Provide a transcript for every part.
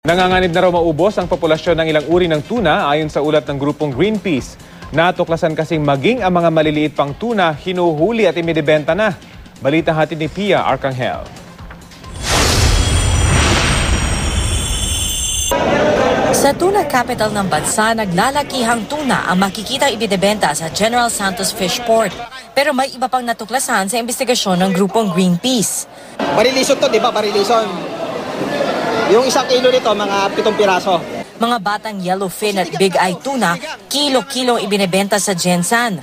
Nanganganib na raw maubos ang populasyon ng ilang uri ng tuna ayon sa ulat ng grupong Greenpeace. Natuklasan kasing maging ang mga maliliit pang tuna hinuhuli at imidebenta na. Balita hatid ni Pia Arcangel. Sa tuna capital ng bansa, naglalakihang tuna ang makikitang ibinebenta sa General Santos Fish Port. Pero may iba pang natuklasan sa investigasyon ng grupong Greenpeace. Barilison to, di ba? Barilison. Yung 1 kilo nito, mga 7 piraso. Mga batang yellowfin at big eye tuna, kilo-kilong ibinebenta sa Gensan.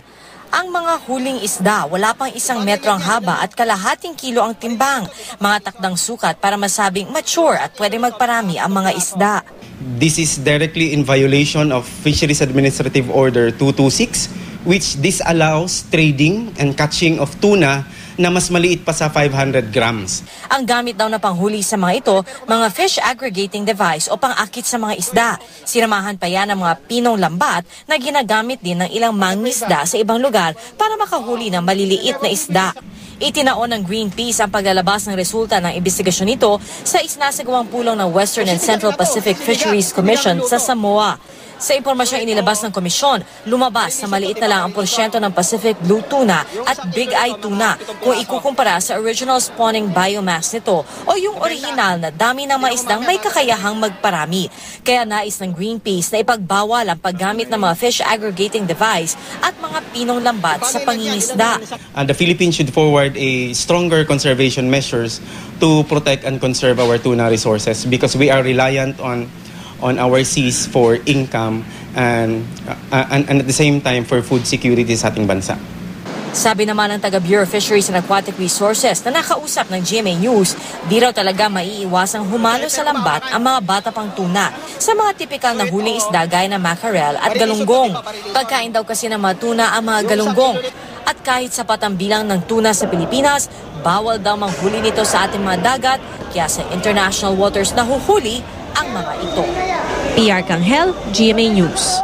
Ang mga huling isda, wala pang 1 metro ang haba at kalahating kilo ang timbang. Mga takdang sukat para masabing mature at pwede magparami ang mga isda. This is directly in violation of Fisheries Administrative Order 226, which disallows trading and catching of tuna na mas maliit pa sa 500 grams. Ang gamit daw na panghuli sa mga ito, mga fish aggregating device o pang-akit sa mga isda. Sinamahan pa yan ng mga pinong lambat na ginagamit din ng ilang mangingisda sa ibang lugar para makahuli ng maliliit na isda. Itinaon ng Greenpeace ang paglalabas ng resulta ng investigasyon nito sa isinasagawang pulong ng Western and Central Pacific Fisheries Commission sa Samoa. Sa impormasyong inilabas ng komisyon, lumabas na maliit na lang ang porsyento ng Pacific Blue Tuna at Big Eye Tuna kung ikukumpara sa original spawning biomass nito o yung orihinal na dami ng mga isdang may kakayahang magparami. Kaya nais ng Greenpeace na ipagbawal ang paggamit ng mga fish aggregating device at mga pinong lambat sa pangingisda. The Philippines should forward a stronger conservation measures to protect and conserve our tuna resources because we are reliant on our seas for income and at the same time for food security sa ating bansa. Sabi naman ng taga Bureau of Fisheries and Aquatic Resources na nakausap ng GMA News, di raw talaga maiiwasang humalo sa lambat ang mga bata pang tuna sa mga tipikal na huling isda gaya ng mackerel at galunggong. Pagkain daw kasi ng mga tuna ang mga galunggong. At kahit sapat ang bilang ng tuna sa Pilipinas, bawal daw manghuli nito sa ating mga dagat, kaya sa international waters nahuhuli ang mga ito. Pia Arcangel, GMA News.